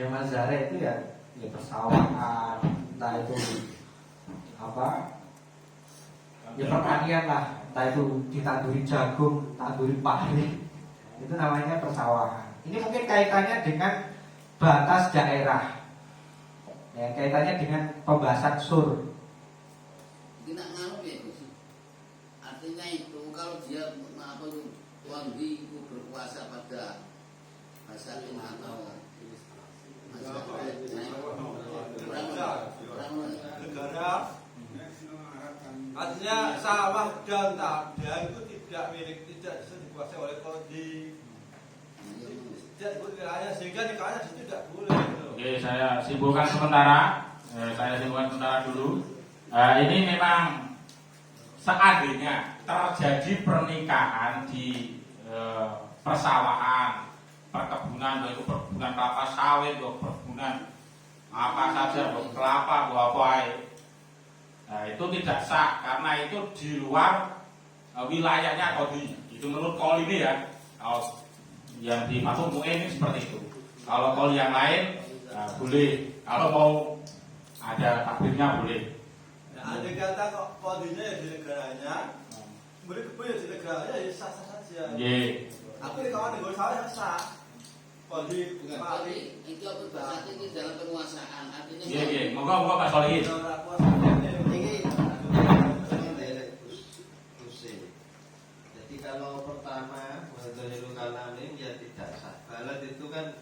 Ya mazare itu ya persawahan, entah itu apa, ya pertanian lah, entah itu ditanduri jagung, tanduri pari, itu namanya persawahan. Ini mungkin kaitannya dengan batas daerah, ya kaitannya dengan pembahasan sur. Tidak ngaruh ya, artinya itu kalau dia apa itu wali itu berkuasa pada bahasa atau negara, artinya sawah dan tabah itu tidak bisa dikuasai oleh kodi, tidak wilayah sehingga nikahnya itu tidak boleh. Oke, saya simpulkan sementara. Dulu. Ini memang seandainya terjadi pernikahan di persawahan, perkebunan, yaitu perkebunan kelapa sawit, perkebunan apa saja, kelapa, buah-buah, itu tidak sah karena itu di luar wilayahnya kodi. Itu menurut kol ini ya. Kalau yang di Fatul Mu'in ini seperti itu. Kalau kol yang lain boleh. Kalau mau ada takbirnya boleh. Nah, ada kata kok kodinya ya di negaranya, boleh kebun ya di negaranya ya sah-sah saja. Iya. Aku di kawan negara saya sah. Kodi bukan kodi itu apa bahasa ini dalam penguasaan artinya. Iya. Moga Pak Solihin. Jadi kalau pertama menurut kalam ini ya tidak sah. Balad itu kan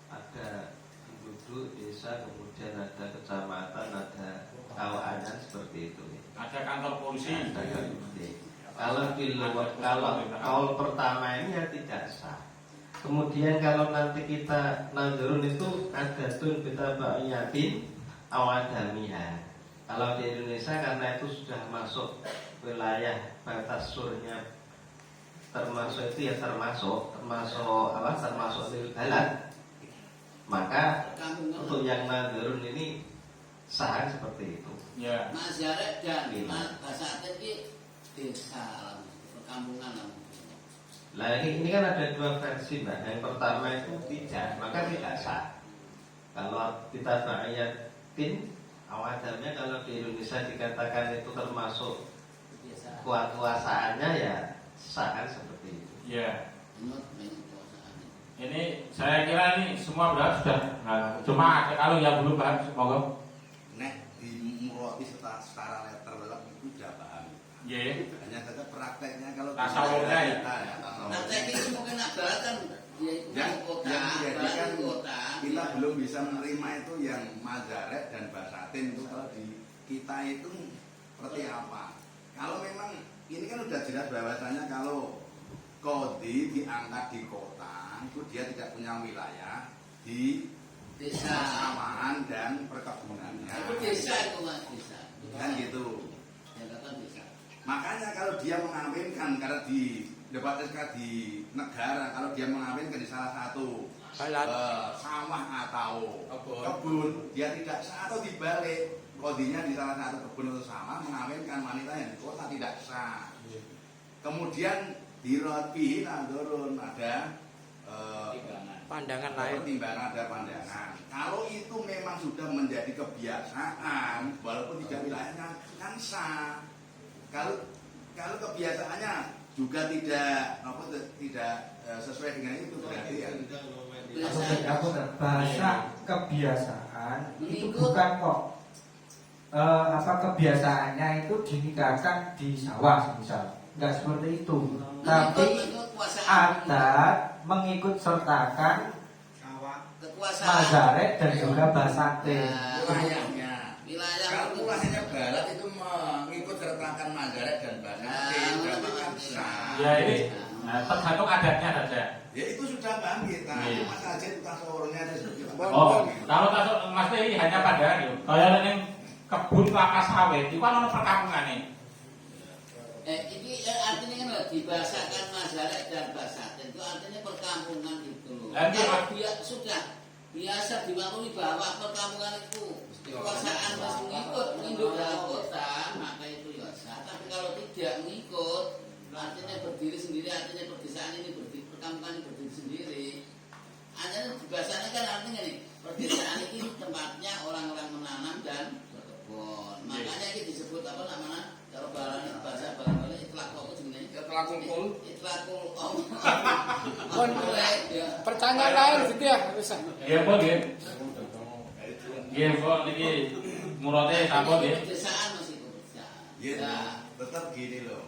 ada penduduk desa, kemudian ada kecamatan, ada kawanan seperti itu. Ada kantor polisi. Kalau pertama ini ya tidak sah. Kemudian kalau nanti kita nazarun itu ada tun kita yakin awadamiha. Kalau di Indonesia karena itu sudah masuk wilayah batas surnya, termasuk itu ya termasuk di balad, maka untuk yang nazarun ini sah seperti itu. Ya. Mazare dan bahasa ini desa perkampungan. Nah ini kan ada dua versi mbak. Yang pertama itu tidak, maka tidak sah. Kalau kita ayatin awadamnya, kalau di Indonesia dikatakan itu termasuk kuasaannya ya sah kan seperti itu. Ya. Ini saya kira ini semua berat sudah. Nah, cuma kalau yang belum paham semoga. Nek di muroti secara letter dalam itu sudah paham. Iya. Hanya saja prakteknya kalau tasawufnya ya. Praktek itu mungkin ada kan yang menjadikan kota. Kita belum bisa menerima itu yang mazaret dan basatin itu kalau di kita itu seperti apa? Kalau memang ini kan sudah jelas bahwasanya kalau kodi diangkat di kota itu dia tidak punya wilayah di desa, persawahan dan perkebunannya. Itu desa itu mas, desa. Kan gitu. Desa. Makanya kalau dia mengawinkan karena di debat SK di negara, kalau dia mengawinkan di salah satu sawah atau kebun, dia tidak sah atau dibalik kodinya di salah satu kebun atau sawah mengawinkan wanita yang di kota tidak sah. Kemudian di roti turun ada pandangan lain. Pertimbangan ada pandangan. Kalau itu memang sudah menjadi kebiasaan, walaupun tidak wilayahnya kan sah. Kalau kebiasaannya juga tidak sesuai dengan itu berarti ya. Bahasa kebiasaan itu bukan kok kebiasaannya itu dinikahkan di sawah misal, nggak seperti itu. Tapi adat mengikut sertakan mazaret dan juga basatin. Wilayah kalau wilayahnya barat itu mengikut sertakan mazaret dan basatin, berarti kan sah. Ya ini tergantung adatnya saja. Ya itu sudah bangkit. Mas Ajit tasawurnya seperti apa? Oh, kalau tasawur Mas ini hanya pada kalau yang kebun kelapa sawit itu kan ono perkampungan nih. Ini artinya kan dibahasakan mazaret dan basatin itu artinya perkampungan gitu loh. Kalau dia sudah biasa dimaklumi bahwa perkampungan itu kekuasaan masih mengikut dalam kota, maka itu ya sah. Tapi kalau tidak mengikut, artinya berdiri sendiri, artinya perdesaan ini berdiri, perkampungan ini berdiri sendiri. Hanya bahasanya kan artinya nih pedesaan ini tempatnya orang-orang menanam dan berkebun. Makanya ini disebut apa namanya? Kalau bahasa Bali itlaq apa jenenge? Itlaq kumpul. Itlaq kumpul. Pertanyaan lain gitu ya, bisa. Nggih, Pak, nggih. Nggih, Pak, niki murate sampun nggih. Pedesaan Mas itu pedesaan. Ya, tetap gini loh.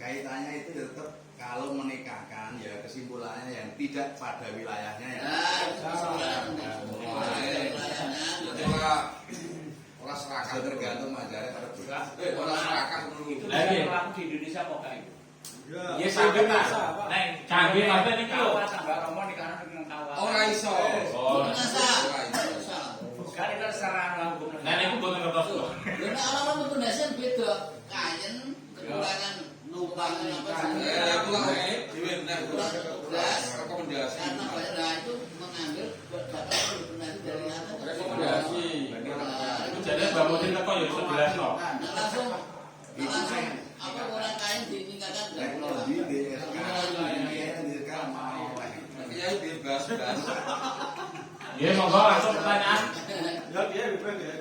Kaitannya itu tetap kalau menikahkan ya kesimpulannya yang tidak pada wilayahnya ya. Orang serakah tergantung ajaran pada bulan. Orang serakah dulu. Lagi Berlaku di Indonesia kok kayak itu. ya Indonesia, Pak. Neng, canggih Mas niki lho. Orang iso. Oh, Bukan itu secara hukum. nah niku boten ngertos lho. Karena orang-orang Indonesia beda kain kekurangan numpang apa Rekomendasi. karena daerah itu mengambil data rekomendasi dari atas. Rekomendasi. Itu jadi Mbak Mudin teko ya iso jelasno. Nah, langsung apa orang kain ditingkatkan Teknologi DSK. Ya bebas. Nggih, monggo langsung pertanyaan. Ya dia bebas ya.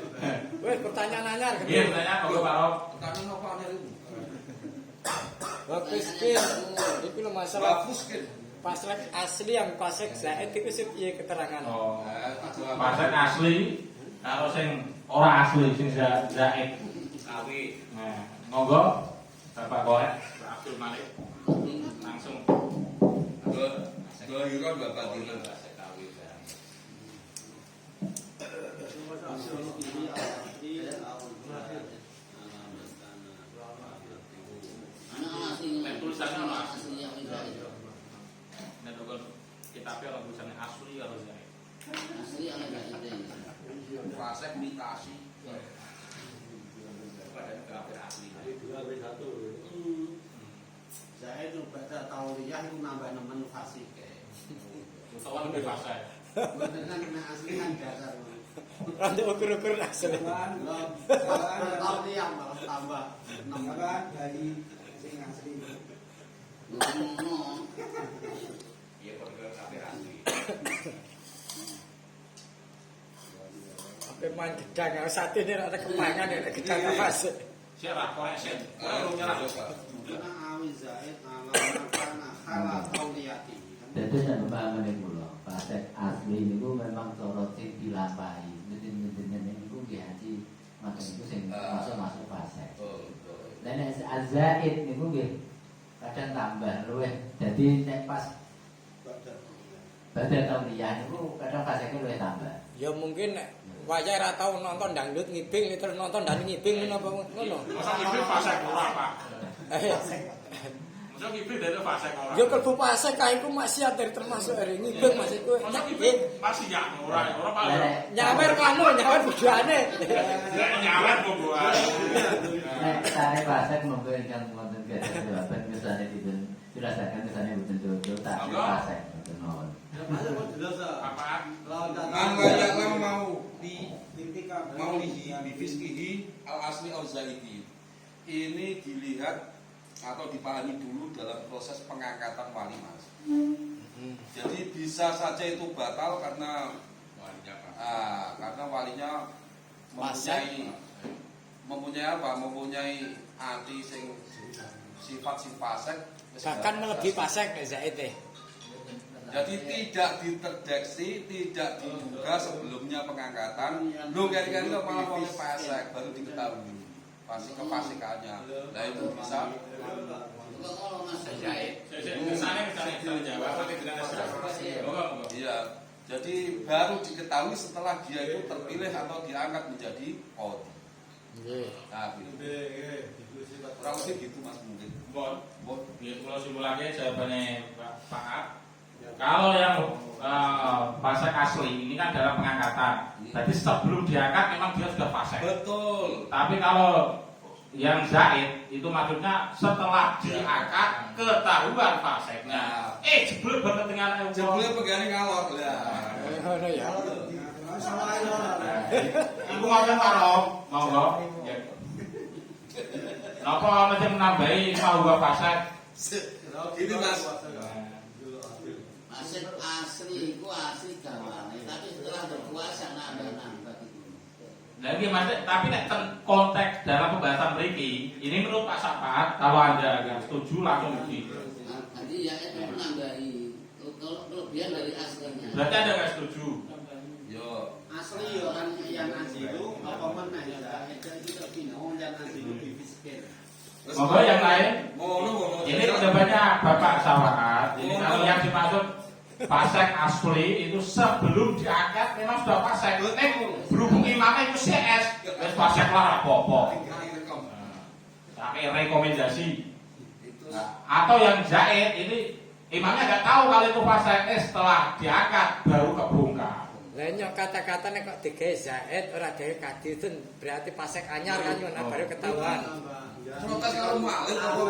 Wes pertanyaan anyar gitu. Nggih, pertanyaan monggo Pak Rob. Pertanyaan apa ada itu? Bagus kin. Iku lho masalah Bagus kan? pasrek asli yang pasrek zaid iku sing piye keterangan. Oh. Pasien asli kalau sing ora asli sing zaid. Kawi. Nah, monggo Bapak Koek, Pak Abdul Malik. Langsung. Dohiron Bapak Dina. Tulisannya ono asli. Asli yang itu. Nek kok kitabnya kalau tulisannya asli kalau zaid. Asli yang itu. Fasek mutasi. Saya itu baca tauliyah itu nambah nemen fasih kayak. Utawa lebih fasih. Bener kan asli kan dasar. Rada ukur-ukur asli. Tauliyah malah tambah nemen. Dari sing asli. Iya perkara kabeh asli. Oke main gedang sate ini ada kepangan ya gedang fasik. Siapa korek sih? Kalau nyerah. Karena awi zaid ala makana khala tauliyati. Jadi saya memahami kula, pasek asli niku memang cara sing dilampahi. Menen-menen niku nggih haji maten niku sing masuk pasek. Lah nek azaid niku nggih kadang tambah luwih. Dadi nek pas badhe tauliyah niku kadang paseknya luwih tambah. Ya mungkin nek wajah ra tau nonton dangdut ngibing terus nonton dan ngibing ngono. Masa ngibing fasih ora, Pak? Masa ngibing dari fasih ora? Ya kalbu pasek kae iku maksiat dari termasuk hari ngibing Mas iku. Masa ngibing masih ya ora Pak. Nyawer nyawer bojone. Nyawer boboan. Nek sare pasek monggo ingkang wonten gadah jawaban misalnya dijelaskan misalnya mboten jodoh tak pasek mboten nol. Apa? Yang mau bifiskihi al asli al zaidi. Ini dilihat atau dipahami dulu dalam proses pengangkatan wali mas. Jadi bisa saja itu batal karena walinya mempunyai apa? Mempunyai hati sing sifat fasik. Bahkan melebihi pasek zaid teh. Jadi tidak diterdeteksi, tidak diduga sebelumnya pengangkatan. Lu kali-kali kok malah mau pasek baru diketahui pasti kefasikannya. Nah itu bisa. Iya. Jadi baru diketahui setelah dia itu terpilih atau diangkat menjadi qadhi. Nah, kurang lebih gitu mas mungkin. Bon, kalau simulasi jawabannya Pak. Kalau yang pasek asli ini kan dalam pengangkatan. Jadi sebelum diangkat memang dia sudah pasek. Betul. Tapi kalau yang zaid itu maksudnya setelah diangkat ketahuan paseknya. Jebul banget dengan jebule pegane ngalor lah. Ngono ya. Iku ngoten karo monggo. Napa mesti menambahi bahwa pasek? Ini mas. Pasek asli itu asli gawane, tapi setelah berkuasa nambah itu. Nah, ini maksudnya, tapi nek konteks dalam pembahasan beriki, ini menurut Pak Sapat, kalau Anda agak setuju langsung di. Jadi ya itu menambahi kelebihan dari aslinya. Berarti Anda nggak setuju? Yo. Asli yo kan yang azilu apa mana ya? Itu lebih yang azilu difiskir. Monggo yang lain. Ini pendapatnya Bapak Sawahat. Jadi kalau yang dimaksud fasek asli itu sebelum diangkat memang sudah fasek. Berhubung imamnya itu CS, wis fasek lah apa-apa. Sampai rekomendasi. Atau yang jahit ini imamnya nggak tahu kalau itu fasek, setelah diangkat baru kebongkar. Lainnya kata-kata nek kok digawe zaid ora gawe kaditun berarti pasek anyar kan yo baru ketahuan. Protes karo mualif apa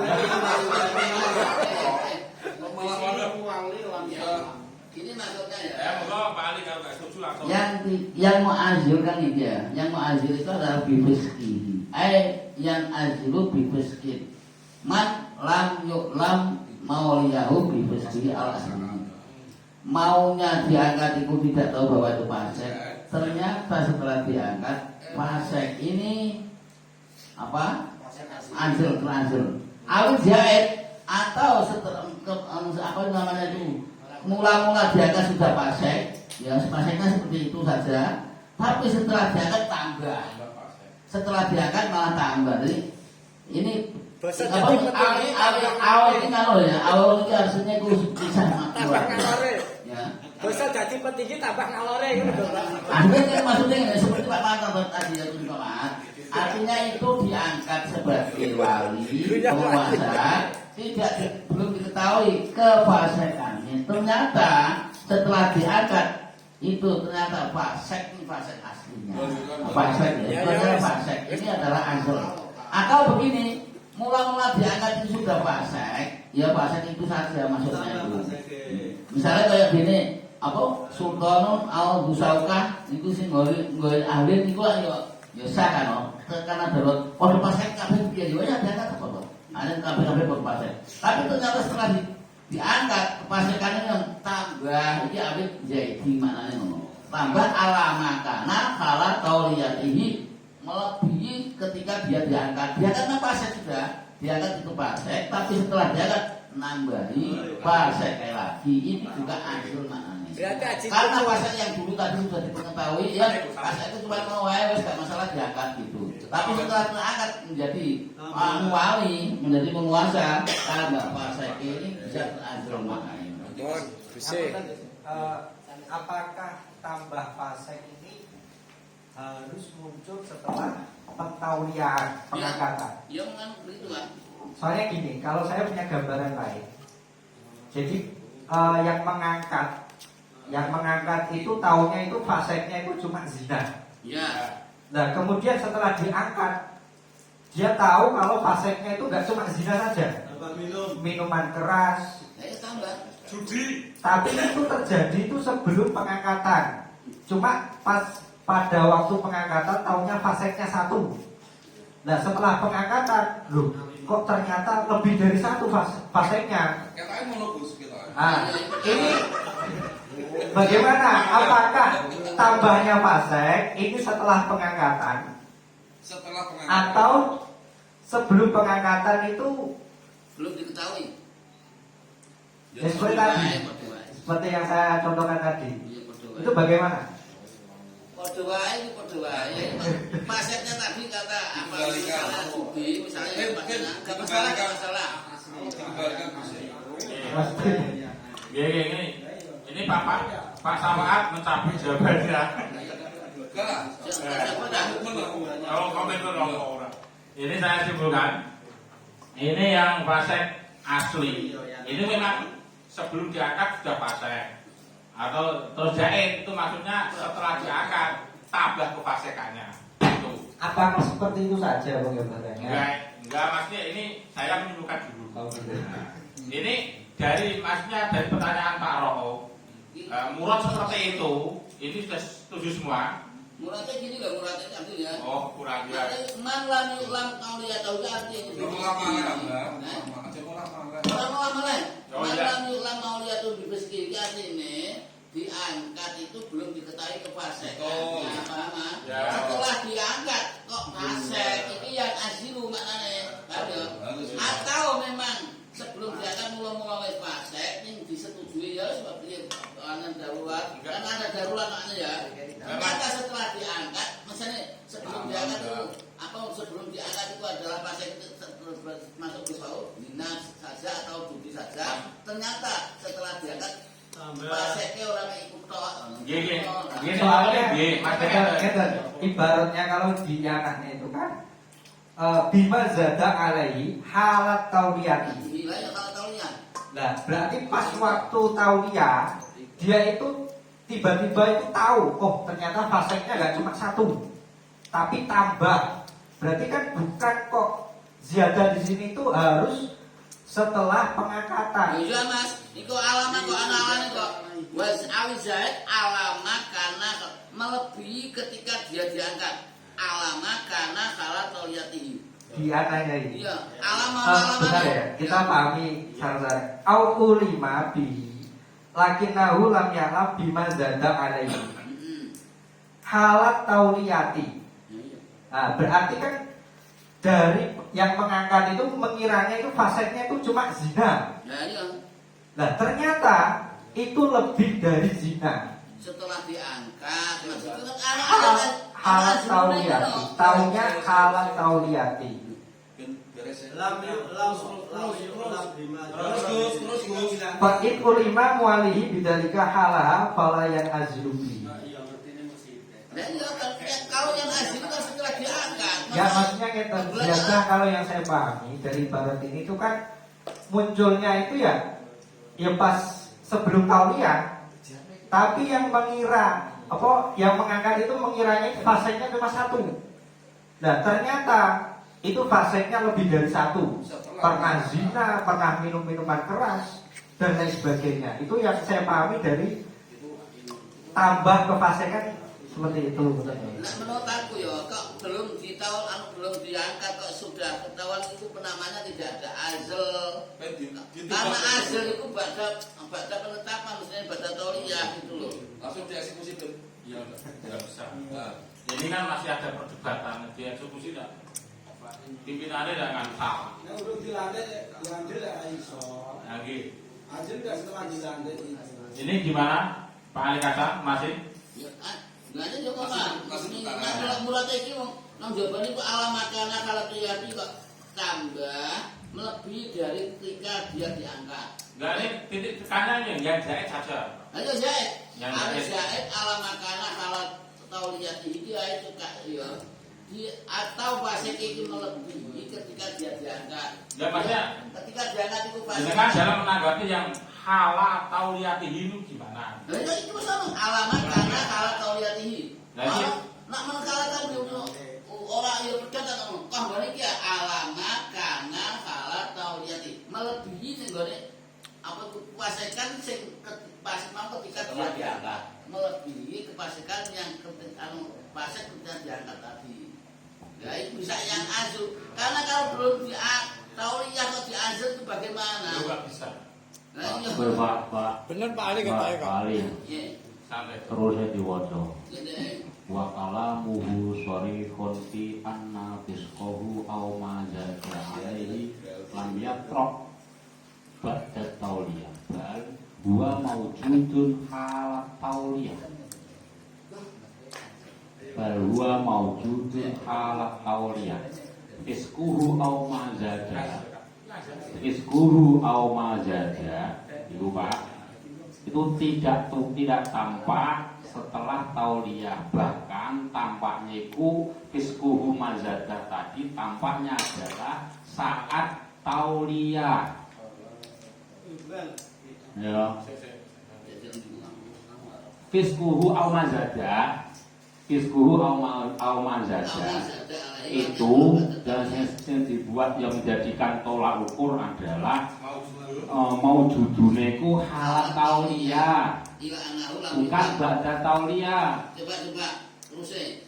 Ini maksudnya ya. Monggo Pak Ali kalau nggak setuju langsung. Yang mu'azir kan itu ya. Yang mu'azir itu adalah bifiski. Yang azilu bifiski. Man lam yu'lam mauliyahu bifiski al-asli. Maunya diangkat itu tidak tahu bahwa itu fasek. Ternyata setelah diangkat fasek ini apa? Anjir. Awal jahit atau setelah apa namanya itu mula-mula diangkat sudah fasek. Ya faseknya seperti itu saja. Tapi setelah diangkat tambah. Setelah diangkat malah tambah. Jadi ini awal ini kalau ya awal ini harusnya itu bisa tambah ngalore. Ya. Bisa jadi petinggi tambah ngalore gitu. Artinya maksudnya seperti Pak Mantan tadi ya Pak. Artinya itu diangkat sebagai wali penguasa belum diketahui kefasekannya. Ternyata setelah diangkat itu ternyata fasek aslinya. Fasek ya, fasek ini adalah ansur. Atau begini, mula-mula diangkat itu sudah fasek, ya fasek itu saja maksudnya itu. Misalnya kayak gini, apa Sultanun al-Busaukah itu sing nggoe ahli niku ya sah kan karena darurat padha fasek kabeh piye yo ya diangkat apa kok. Ada kabeh berfasek. Tapi ternyata setelah diangkat kefasekannya yang tambah iki awit jadi maknane ngono. Tambah alamakana kala tauliyatihi melebihi ketika dia diangkat. Dia kan fasek sudah, diangkat itu fasek, tapi setelah diangkat nambahi fasek lagi. Ini juga anjur maknanya. Karena fasek yang dulu tadi sudah diketahui ya fasek itu cuma mau wes gak masalah diangkat gitu. Tapi setelah diangkat menjadi wali, menjadi penguasa, tambah fasek ini bisa anjur maknanya. Apakah tambah fasek ini harus muncul setelah pentaulian pengangkatan? Ya memang begitu kan. Soalnya gini, kalau saya punya gambaran lain. Jadi yang mengangkat itu taunya itu faseknya itu cuma zina. Ya. Nah kemudian setelah diangkat, dia tahu kalau faseknya itu gak cuma zina saja. Minuman keras. Tambah. Judi. Tapi itu terjadi itu sebelum pengangkatan. Cuma pada waktu pengangkatan tahunya faseknya 1. Nah setelah pengangkatan, loh kok ternyata lebih dari 1 faseknya. Nah ini bagaimana? Apakah tambahnya fasek ini setelah pengangkatan? Atau sebelum pengangkatan itu belum diketahui? Ya, seperti yang saya contohkan tadi. Itu bagaimana? Podo wae. Faseknya tadi kata apa? Misalnya enggak masalah. Ini Pak Sawahat mencabut jawabannya. Kalau komentar orang. Ini saya simpulkan. Ini yang fasek asli. Ini memang sebelum diangkat sudah fasek. Atau terus jahit itu maksudnya setelah diangkat tambah kefasekannya. Itu. Apakah seperti itu saja gambarannya? Enggak maksudnya ini saya menyimpulkan dulu. Ini dari pertanyaan Pak Roho. Murad seperti itu, ini sudah setuju semua. Muradnya gini loh, muradnya ambil ya. Oh, kurang ya. Man lam yu'lam kauliya tahu artinya. Orang lama lain. Man lam yu'lam kauliya tahu bibiski artinya diangkat itu belum diketahui ke fasek. dahulu anaknya ya. Ternyata setelah diangkat, misalnya sebelum diangkat itu sebelum diangkat itu adalah pasien itu masuk ke bawah dinas saja atau judi saja. Ternyata setelah diangkat pasiennya orang ikut toa. Soalnya ibaratnya kalau diangkatnya itu kan bima zada alaihi halat tauliyati. Nah, berarti pas waktu tauliyah dia itu tiba-tiba itu tahu, oh ternyata faseknya nggak cuma satu, tapi tambah. Berarti kan bukan kok ziyadah di sini itu harus setelah pengangkatan. Iya mas, itu alamat kok anak-anak kok. Was awizaid alamat karena melebihi ketika dia diangkat. Alamat karena salah tauliyatihi. Dia nanya ini. Iya, alamat. Benar ya, kita pahami saudara. Au ulima bi lakinnahu lam ya'lam bima zada alaihi. Halat tauliyati. Nah, berarti kan dari yang mengangkat itu mengiranya itu fasetnya itu cuma zina. Nah, ternyata itu lebih dari zina. Setelah diangkat, maksudnya halat tauliyati. Taunya halat tauliyati. Fa'in ulima mualihi bidalika halaha falayan azlubi. Kalau yang azil itu kan setelah diangkat. Ya maksudnya kita biasa kalau yang saya pahami dari ibarat ini itu kan munculnya itu ya pas sebelum tauliyah. Tapi yang mengira yang mengangkat itu mengiranya fasenya cuma satu. Nah ternyata itu fasenya lebih dari satu. Pernah zina, pernah minum minuman keras dan lain sebagainya. Itu yang saya pahami dari tambah kefasekan seperti itu. Menurut aku ya, kok belum diangkat kok sudah ketahuan itu penamanya tidak ada azl. Karena azl itu pada penetapan, misalnya pada tauliyah gitu loh. Langsung dieksekusi tuh. Iya, tidak bisa. Ini kan masih ada perdebatan dieksekusi tidak. Pimpinannya dengan salah. Yang udah dilantik ya iso. Lagi. Azil nggak setelah dilantik. Ini gimana, Pak Ali Kasa masih? Ya, nggak ada juga Pak. Kalau murat itu, nang jawabannya itu alamat karena kalau terjadi kok tambah melebihi dari ketika dia diangkat. Enggak, ini titik tekanannya yang jahit saja. Ayo jahit. Yang jahit alamat karena kalau tahu lihat dia itu kak ya. Atau fasik itu melebihi ketika dia diangkat. Ya maksudnya ketika diangkat itu fasik. Dengan dalam menanggapi yang hala tauliyatihi itu gimana? Nah itu sama alamat karena hala tauliyatihi. Nak menengkalakan orang yang berkata kah balik ya alamat karena hala tauliyatihi melebihi nenggone apa kefasikan sing pas mau ketika dia diangkat melebihi kefasikan yang ketika fasik ketika diangkat tadi. Ya itu bisa yang azul. Karena kalau belum tauliyah kok diazul itu bagaimana? Juga bisa. Pak. Bener Pak Ali kata ya. Pak Ali. Sampai Terusnya diwaca. Wa kalamuhu sharihun fi anna fisqahu aw ma zada alaihi lam yatraq ba'da tauliyah. Bal huwa mawjudun halat tauliyah. Bal huwa mawjudun halat tauliyah. Fisquhu aw ma zada. Fisquhu aw ma zada. Itu Pak. Itu tidak tampak setelah tauliyah, bahkan tampaknya itu fisquhu mazada tadi tampaknya adalah saat tauliyah. Ya. Fisquhu au mazada, fisquhu au mazada itu dan yang dibuat yang menjadikan tolak ukur adalah mau judulnya itu halat tauliyah. Bukan ba'da tauliyah. Coba terusnya.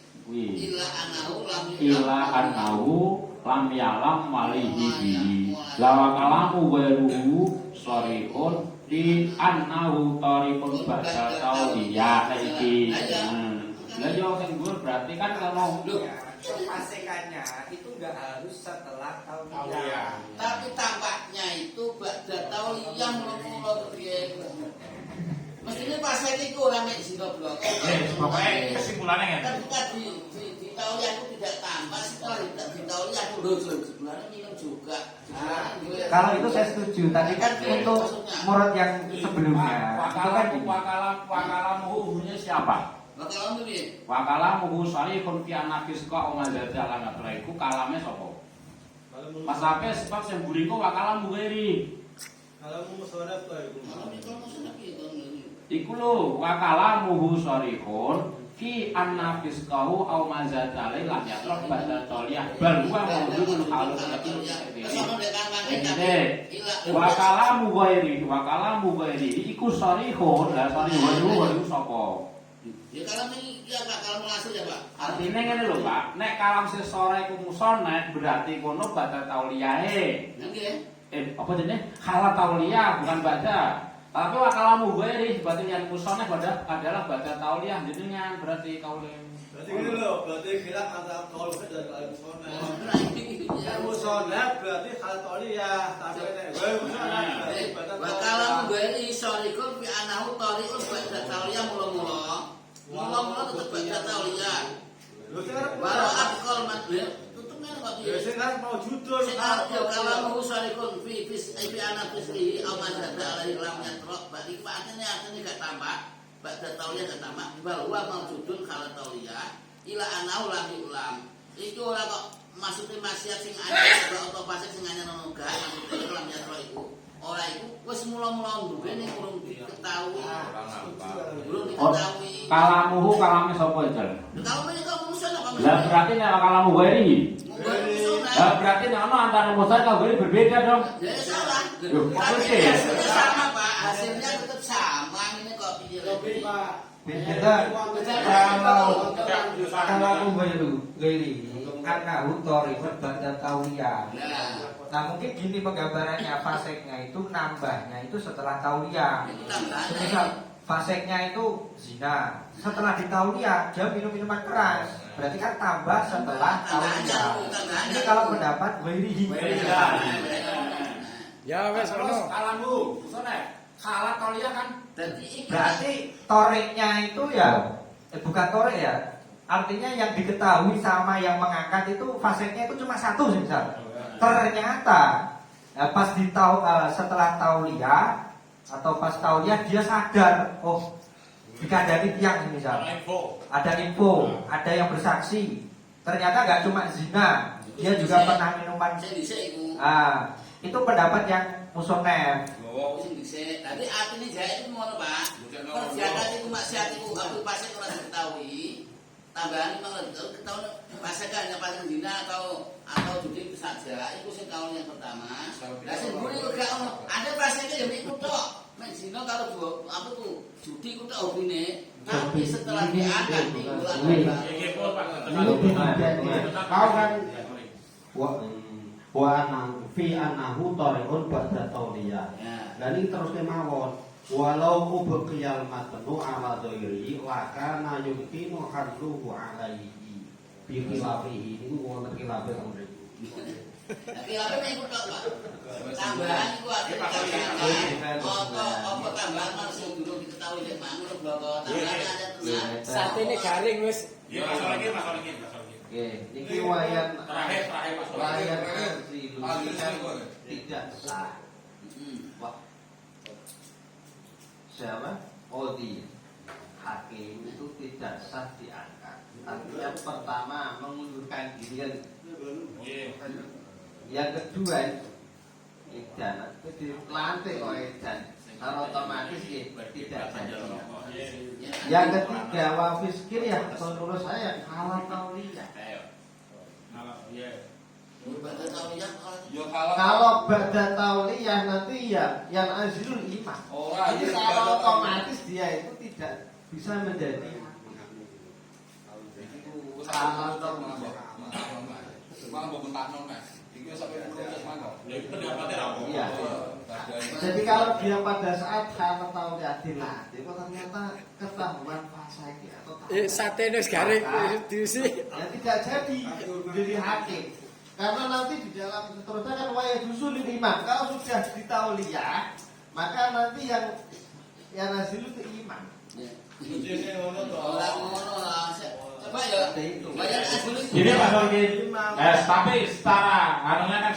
Ila anahu lam yalam walihi bihi. Lawa kalamu waruhu sharihun di anahu tarikun ba'da tauliyah iki. Lah yo sing dhuwur berarti kan kalau kefasikannya itu enggak harus setelah tauliyah. Tapi tampaknya itu ba'da tauliyah mulu-mulu piye. Mestinya pasal itu orang yang zina blok. Pokoknya kesimpulannya kan. Ketika di tauliah itu tidak tambah, setelah di tauliah itu dosa sebenarnya minum juga. Kalau itu saya setuju. Tadi kan untuk murad yang sebelumnya itu kan Wakalamuhunya siapa? Wakalamu piye? Wakalamuhu salihun fi anafis ka umazati ala ngatraiku kalame sapa? Mas Ape sebab sing buriku wakalamu geri. Kalau mau musonab tuh itu. Kalau maksudnya piye to? Iku lho wakalamuhu salihun fi anafis kau umazati ala lam yatrok ba'da toliyah bal huwa mawdudun halus yakin. Wakalamu geri iku salihun la salihun sapa? Ya kalau ini ya Pak, kalau langsung ya Pak. Artinya ngene lho Pak, nek kalam sesore iku musonah berarti kono baca tauliyahe. Nggih. Apa jenenge? Khala tauliyah bukan baca. Tapi wakalamu ghairi berarti yang musonah adalah baca tauliyah jenengan berarti kaule. Berarti gini loh, berarti kira antara kaul dan kaul musonab. Yang musonab berarti hal toliyah, tapi nek gue musonab berarti baca tauliyah. Wakalamu ghairi syarikun fi anahu tariqun baca tauliyah mula-mula. Mula-mula tetap baca tauliyah. Walau akal madhir tutupnya kok piye? Sekarang mau judul Kalau syarikun fi anafisri aw mazada alaihi lam yatrok berarti artinya gak tambah. Baca tauliyah gak tambah. Bahwa maujudun kalau tauliyah ila anahu lam yulam. Itu ora kok maksudnya maksiat sing anyar atau pasik sing anyar ono gak maksudnya lam yatrok iku. Ora iku wis mula-mula ndukene kurang diketahui. Belum diketahui. Kalamuhu kalame sapa itu? Kalau menika musana apa? Lah berarti nek kalamu ghairi. Lah berarti nek ana antara musana karo ghairi berbeda dong. Ya salah. Tapi hasilnya sama Pak, hasilnya tetap sama ini kok piye Pak. kita kalau ghairi karena hutori baca tauliyah. Nah mungkin gini penggambarannya faseknya itu nambahnya itu setelah tauliyah. Misal faseknya itu zina, setelah di tauliyah dia minum minuman keras, berarti kan tambah setelah tauliyah. Ini kalau pendapat ghairihi. Ya wes ono. Kalamu, soalnya khala tauliyah kan. Berarti toreknya itu ya bukan torek ya. Artinya yang diketahui sama yang mengangkat itu faseknya itu cuma satu misal. Ternyata pas setelah tauliyah atau pas tauliyah dia sadar, oh dikandani tiang misal. Ada info, ada yang bersaksi. Ternyata nggak cuma zina, dia juga pernah minuman. Itu pendapat yang musonef. Nanti artinya jahit itu mau Pak. Perjalanan itu maksiat itu aku pasien orang diketahui. Tambahan memang ketahuan pasangannya paling zina atau judi itu saja. Itu sing kawan yang pertama. Lah sing buri kok gak ono. Ada pasiennya yang ikut tok. Men zina kalau apa tuh judi ku tok hobine. Tapi setelah diangkat di bulan kau kan fi anahu tariqun ba'da tauliyah. Lah ini terus kemawon. Walau ubqiyal matnu ala dhairi lakana yumkinu hadluhu alaihi bi khilafihi niku wonten khilafe teng mriku. Tapi apa yang ikut Pak? Tambahan itu ada apa tambahan masih dulu diketahui dek mangun bloko tambahan ada tulisan. Saat ini garing wis. Ya masalah lagi. Oke, iki wayan Terakhir wayan versi tidak sah. Wah. Siapa? Odi hakim itu tidak sah diangkat. Artinya pertama mengundurkan diri kan. Yang kedua edan itu dilantik oleh edan. Secara otomatis tidak jadi. Yang ketiga wafiskir ya menurut saya kalau tauliyah. Kalau ba'da tauliyah nanti ya yang azrul iman. Jadi secara otomatis dia itu tidak bisa menjadi iya. Jadi kalau dia pada saat karena tauliyah dilatih, kok ternyata ketahuan fase atau Sate wis garing diusi. ya tidak jadi menjadi hakim. Karena nanti di dalam seterusnya kan waya dusul imam. Kalau sudah ditauliyah, maka nanti yang yang hasil itu iman. Orang ngono lah. Coba ya. Bayar asli. Gini Pak Sorgin, tapi secara anunya kan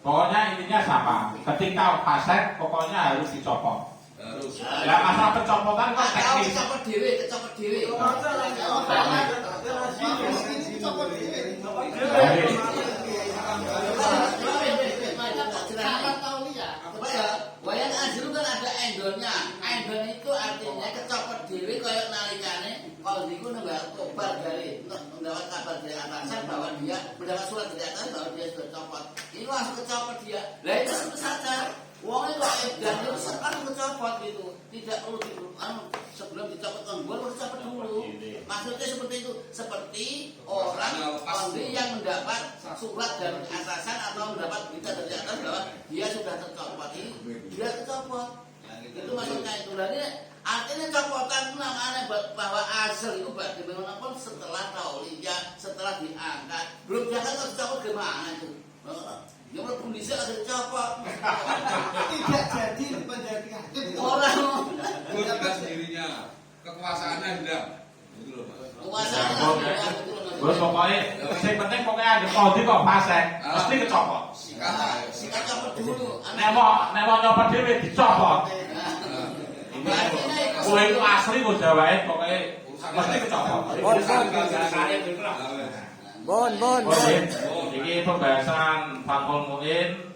pokoknya intinya sama. Ketika fasek pokoknya harus dicopot. Harus. Ya masalah pencopotan kan teknis. Kecopot dhewe. Wayang asli kan ada endonnya. Endon itu artinya kecopot dhewe kayak nalikane kalau niku nembak kabar dari mendapat kabar dari atasan bahwa dia mendapat surat dari atasan bahwa dia sudah copot. Ini langsung kecopot dia. Lah itu saja. Wong itu edan itu langsung kecopot gitu. Tidak perlu sebelum dicopot tombol harus copot dulu. Maksudnya seperti itu. Seperti orang yang mendapat surat dari atasan atau mendapat berita dari atasan bahwa dia sudah tercopot. Dia tercopot. Itu maksudnya itu. Jadi artinya copotan itu namanya bahwa asal itu bagaimanapun setelah tauliyah, setelah diangkat, belum diangkat harus copot gimana itu? Yang belum bisa ada copot. Tidak jadi menjadi hakim. Orang Bukan sendirinya, kekuasaannya hendak. Itu loh, Pak. kekuasaan Terus pokoknya, yang penting pokoknya ada kode kok fasek, mesti kecopot. sikat copot dulu. Nek nyopot dhewe dicopot. Kowe itu asli kok jawae pokoknya mesti kecopot. Bon. Iki pembahasan Fakul Muin